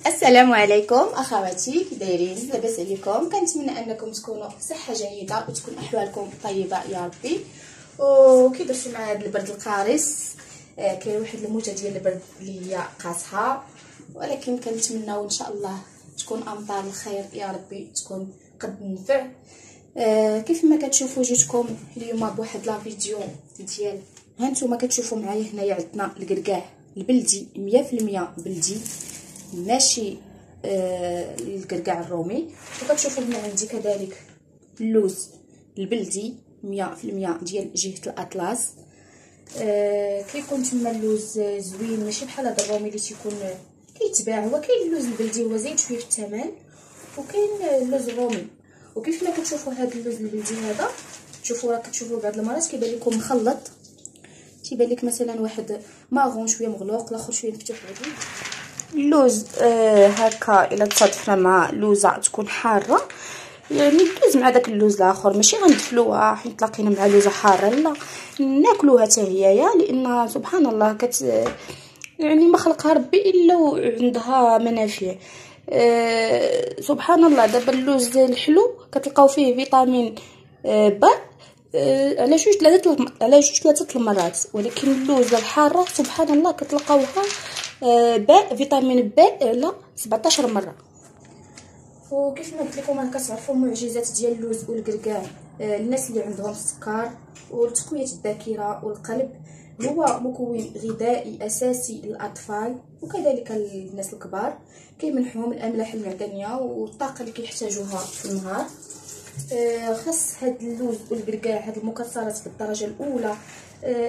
السلام عليكم اخواتي، كي دايرين؟ لاباس عليكم؟ كنتمنى انكم تكونوا بصحه جيده وتكون احوالكم طيبه يا ربي. وكي درتو مع هذا البرد القارس، كاين واحد الموجه ديال البرد اللي هي قاصحه، ولكن كنتمناو ان شاء الله تكون امطار الخير يا ربي، تكون قد النفع. كيف ما كتشوفوا جيتكم اليوم بواحد لا فيديو ديال هانتوما كتشوفوا معايا هنايا عندنا الكركاع البلدي 100% بلدي، ماشي الكركاع الرومي. وكتشوفوا هنا عندي كذلك اللوز البلدي 100% ديال جهه الاطلس. كيكون تما اللوز زوين، ماشي بحال هذا الرومي اللي تيكون كيتباع. هو كاين اللوز البلدي هو زايد شويه في الثمن، وكاين اللوز الرومي. وكيف ما كتشوفوا هذا اللوز البلدي هذا، تشوفوا راه كتشوفوا بعض المرات كيبان لكم مخلط، تيبان لك مثلا واحد ماغون شويه مغلوق، الاخر شويه مفتوح. هذا اللوز هكا الا تصادفنا مع لوزه تكون حاره، يعني ندوز مع داك اللوز الاخر، ماشي غندفلوها حيت تلاقينا مع لوزه حاره، لا ناكلوها حتى هي، لان سبحان الله يعني ما خلقها ربي الا وعندها منافع. سبحان الله. دابا اللوز الحلو كتلقاو فيه فيتامين ب على جوج ثلاثه المرات، ولكن اللوز الحاره سبحان الله كتلقاوها فيتامين ب على 17 مره. وكيف ما قلت لكم راه كتعرفوا المعجزات ديال اللوز والكركاع. الناس اللي عندهم السكر وتقويه الذاكره والقلب، هو مكون غذائي اساسي للاطفال وكذلك الناس الكبار. كيمنحهم الاملاح المعدنيه والطاقه اللي كيحتاجوها في النهار. خاص هاد اللوز والكركاع، هاد المكسرات بالدرجه الاولى،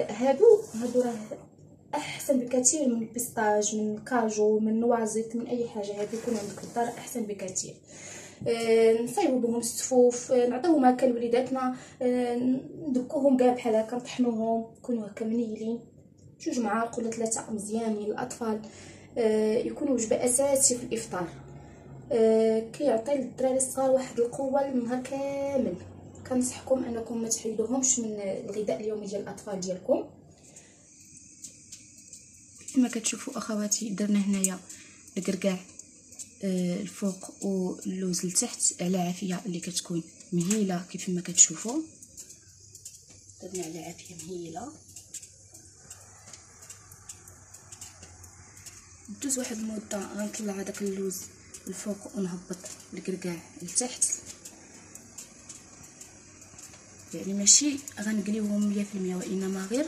هادو راه احسن بكثير من البيستاج، من الكاجو، من النوازيت، من اي حاجه. هادو يكون عندك في الدار احسن بكثير. نصايبوا بهم السفوف، نعطيوهم هكا لوليداتنا، ندكوهم كاع بحال هكا، نطحنوهم يكونوا هكا منيلين، 2 معالق ولا 3 مزيانين للاطفال. يكونوا وجبه اساسي في الافطار. كيعطي للدراري الصغار واحد القوه النهار كامل. كنصحكم انكم ما تحيدوهمش من الغذاء اليومي ديال الاطفال ديالكم. كما كتشوفوا اخواتي، درنا هنايا الكركاع الفوق واللوز لتحت على عافيه اللي كتكون مهيله. كيف ما كتشوفوا درنا على عافيه مهيله. دوز واحد المده غنطلع هذاك اللوز الفوق ونهبط الكركاع لتحت، يعني ماشي غنقليوهم 100%، وانما غير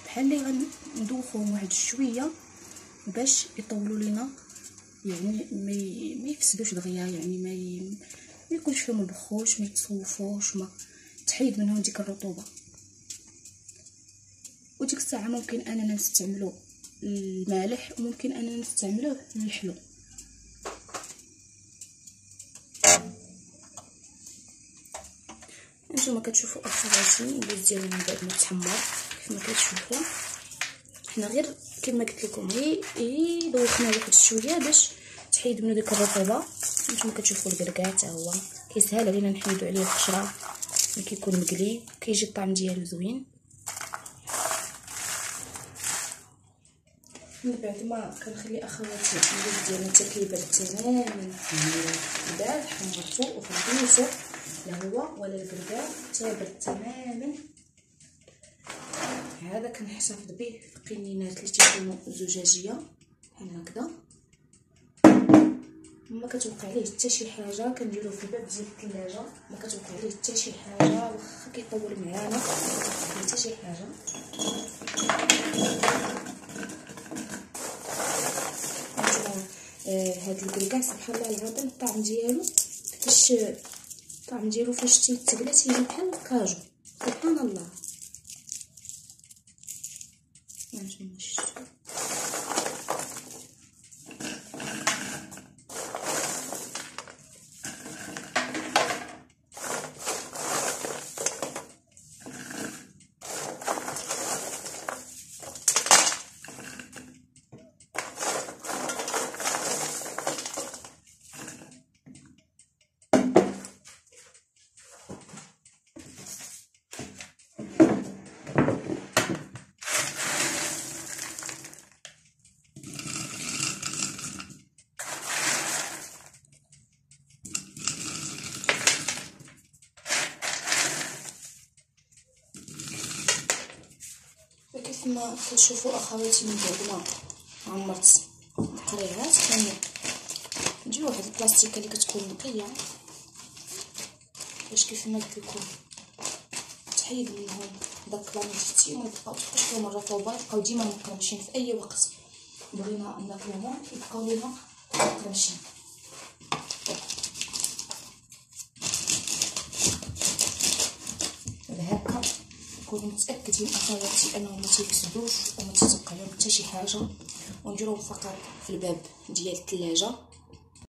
بحال اللي غندوخوهم واحد شويه باش يطولوا لينا، يعني ما يفسدوش دغيا، يعني ما يكونش فيهم البخوش، ما يتصوفوش، ما تحيد منهم ديك الرطوبه. وديك الساعه ممكن اننا نستعملوا المالح، وممكن اننا نستعملوه الحلو. نتوما كتشوفوا اخواتي اللوز ديالنا من بعد ما تحمر. كيف ما كتشوفوا حنا غير كما قلت لكم غير دوخنا واحد شويه باش تحيد منو ديك الرطوبه. نتوما كتشوفوا الكركاع حتى هو كيسهل علينا نحيدو عليه القشره ملي كيكون مقلي، كيجي الطعم ديالو زوين. من بعد ما كنخلي اخواتي اللوز ديالنا حتى كيبرد تماما، من بعد حمرتو وخليتو لا هو ولا الكركاع حتى يبرد تماما. هذا كنحتفظ به في قنينات اللي تيكونوا زجاجيه بحال هكذا، ما كتوقع عليه حتى شي حاجه. كنديروه في الباب ديال الثلاجه، ما كتوقع عليه حتى شي حاجه، واخا كيطول معانا حتى شي حاجه. هاد الكركاع سبحان الله العظيم الطعم ديالو فاش تيتقلى تيجي بحال الكاجو، سبحان الله. كيف ما كتشوفوا اخواتي من بعد ما عمرت القريعات كنجيو واحد البلاستيكه اللي كتكون نقيه باش كيف ما قلت لكم تحيد منهم داك لاميتي وما يبقاوش لهم الرطوبه، يبقاو ديما مقرمشين في اي وقت بغينا ناكلوهم يبقاو لينا مقرمشين. بهكا كونوا متاكدين اخواتي انهم ما تيفسدوش وما تتبقى لهم حتى شي حاجه، ونديروهم فقط في الباب ديال الثلاجه